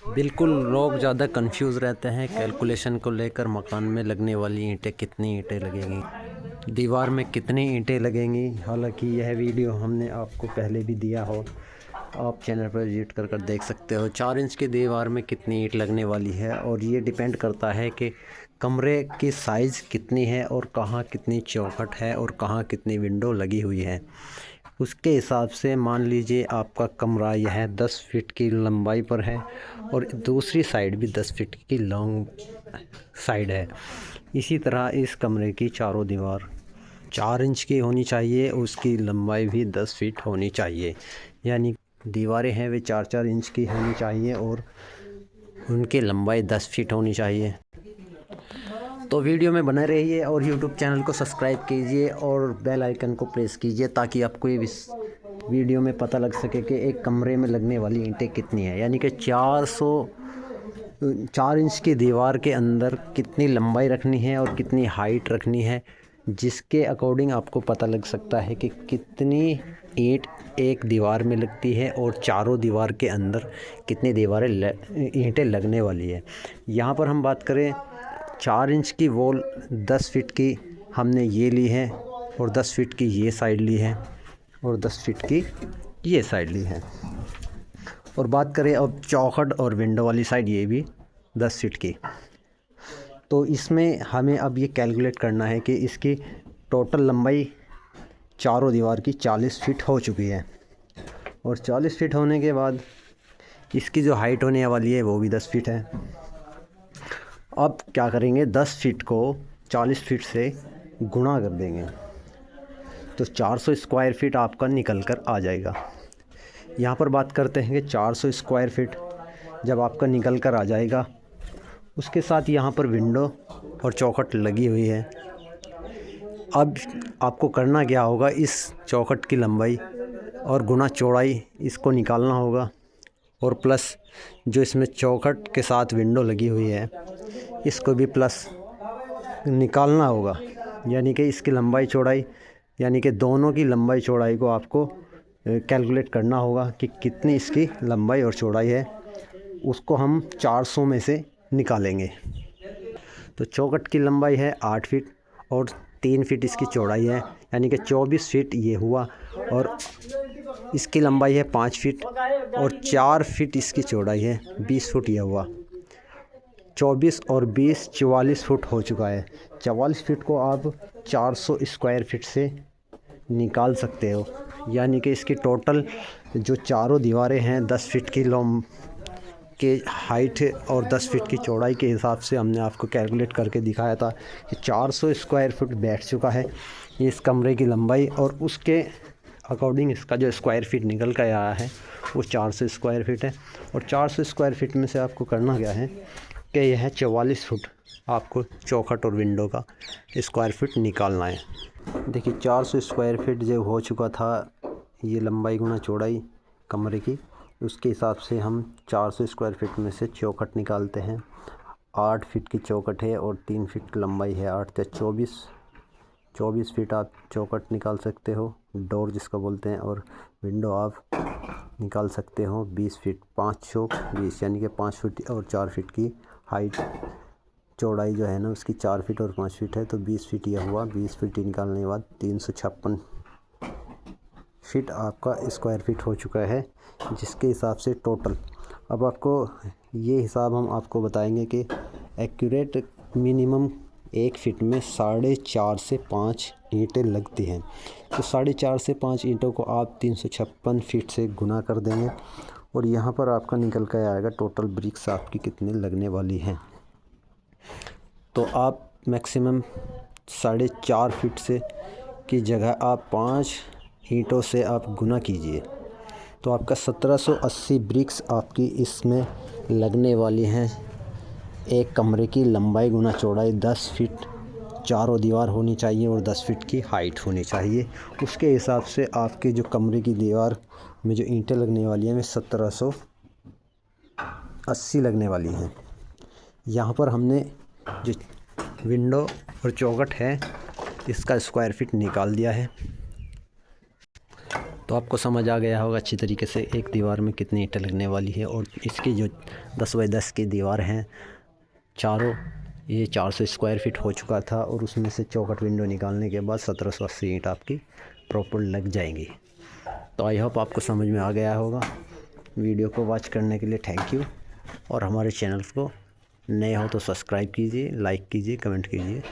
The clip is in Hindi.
बिल्कुल लोग ज़्यादा कंफ्यूज रहते हैं कैलकुलेशन को लेकर। मकान में लगने वाली ईंटें, कितनी ईंटें लगेंगी, दीवार में कितनी ईंटें लगेंगी। हालांकि यह वीडियो हमने आपको पहले भी दिया हो, आप चैनल पर विजिट कर देख सकते हो। 4 इंच की दीवार में कितनी ईंट लगने वाली है, और ये डिपेंड करता है कि कमरे की साइज़ कितनी है और कहाँ कितनी चौखट है और कहाँ कितनी विंडो लगी हुई है। उसके हिसाब से मान लीजिए आपका कमरा यह 10 फीट की लंबाई पर है और दूसरी साइड भी 10 फीट की लॉन्ग साइड है। इसी तरह इस कमरे की चारों दीवार 4 इंच की होनी चाहिए, उसकी लंबाई भी 10 फीट होनी चाहिए। यानी दीवारें हैं वे 4-4 इंच की होनी चाहिए और उनकी लंबाई 10 फीट होनी चाहिए। तो वीडियो में बने रहिए और यूट्यूब चैनल को सब्सक्राइब कीजिए और बेल आइकन को प्रेस कीजिए, ताकि आपको ये वीडियो में पता लग सके कि एक कमरे में लगने वाली ईंटें कितनी है। यानी कि 4 इंच की दीवार के अंदर कितनी लंबाई रखनी है और कितनी हाइट रखनी है, जिसके अकॉर्डिंग आपको पता लग सकता है कि कितनी ईंट एक दीवार में लगती है और चारों दीवार के अंदर कितनी ईंटें लगने वाली है। यहाँ पर हम बात करें 4 इंच की वॉल 10 फीट की हमने ये ली है और 10 फीट की ये साइड ली है और 10 फीट की ये साइड ली है। और बात करें अब चौखट और विंडो वाली साइड, ये भी 10 फीट की। तो इसमें हमें अब ये कैलकुलेट करना है कि इसकी टोटल लंबाई चारों दीवार की 40 फीट हो चुकी है, और 40 फीट होने के बाद इसकी जो हाइट होने वाली है वो भी 10 फीट है। अब क्या करेंगे, 10 फीट को 40 फीट से गुणा कर देंगे तो 400 स्क्वायर फीट आपका निकल कर आ जाएगा। यहाँ पर बात करते हैं कि 400 स्क्वायर फीट जब आपका निकल कर आ जाएगा, उसके साथ यहाँ पर विंडो और चौखट लगी हुई है। अब आपको करना क्या होगा, इस चौखट की लंबाई और गुना चौड़ाई इसको निकालना होगा, और प्लस जो इसमें चौखट के साथ विंडो लगी हुई है इसको भी प्लस निकालना होगा। यानी कि इसकी लंबाई चौड़ाई, यानी कि दोनों की लंबाई चौड़ाई को आपको कैलकुलेट करना होगा कि कितनी इसकी लंबाई और चौड़ाई है, उसको हम 400 में से निकालेंगे। तो चौखट की लंबाई है 8 फीट और 3 फीट इसकी चौड़ाई है, यानी कि 24 फीट ये हुआ। और इसकी लंबाई है 5 फीट और 4 फीट इसकी चौड़ाई है, 20 फुट यह हुआ। 24 और 20 44 फुट हो चुका है। 44 फीट को आप 400 स्क्वायर फीट से निकाल सकते हो। यानी कि इसकी टोटल जो चारों दीवारें हैं 10 फीट की के हाइट और 10 फीट की चौड़ाई के हिसाब से हमने आपको कैलकुलेट करके दिखाया था कि 400 स्क्वायर फुट बैठ चुका है इस कमरे की लंबाई, और उसके अकॉर्डिंग इसका जो स्क्वायर फीट निकल कर आया है वो 400 स्क्वायर फीट है। और 400 स्क्वायर फीट में से आपको करना क्या है कि यह 44 फुट आपको चौखट और विंडो का स्क्वायर फीट निकालना है। देखिए 400 स्क्वायर फीट जो हो चुका था, ये लंबाई गुना चौड़ाई कमरे की, उसके हिसाब से हम 400 स्क्वायर फीट में से चौखट निकालते हैं। 8 फीट की चौखट है और 3 फीट लंबाई है, 8 से 24 फीट आप चौखट निकाल सकते हो, डोर जिसको बोलते हैं। और विंडो आप निकाल सकते हो 20 फीट, 5 चौक 20, यानी कि 5 फीट और 4 फीट की हाइट चौड़ाई जो है ना उसकी 4 फीट और 5 फीट है, तो 20 फीट यह हुआ। 20 फीट निकालने के बाद 356 फीट आपका स्क्वायर फीट हो चुका है, जिसके हिसाब से टोटल अब आपको ये हिसाब हम आपको बताएंगे कि एक्यूरेट मिनिमम 1 फीट में 4.5 से 5 ईंटें लगती हैं। तो 4.5 से 5 ईंटों को आप 356 फीट से गुना कर देंगे, और यहाँ पर आपका निकल कर आएगा टोटल ब्रिक्स आपकी कितने लगने वाली हैं। तो आप मैक्सिमम 4.5 फीट से की जगह आप 5 ईंटों से आप गुना कीजिए, तो आपका 1780 ब्रिक्स आपकी इसमें लगने वाली हैं। एक कमरे की लंबाई गुना चौड़ाई 10 फीट चारों दीवार होनी चाहिए और 10 फीट की हाइट होनी चाहिए। उसके हिसाब से आपके जो कमरे की दीवार में जो ईंटें लगने वाली हैं वे 1780 लगने वाली हैं। यहाँ पर हमने जो विंडो और चौखट है इसका स्क्वायर फीट निकाल दिया है। तो आपको समझ आ गया होगा अच्छी तरीके से एक दीवार में कितनी ईंटें लगने वाली है। और इसकी जो 10 बाई 10 की दीवार हैं चारों, ये 400 स्क्वायर फीट हो चुका था और उसमें से चौखट विंडो निकालने के बाद 1780 ईंट आपकी प्रॉपर लग जाएंगी। तो आई होप आपको समझ में आ गया होगा। वीडियो को वॉच करने के लिए थैंक यू। और हमारे चैनल को नए हो तो सब्सक्राइब कीजिए, लाइक कीजिए, कमेंट कीजिए।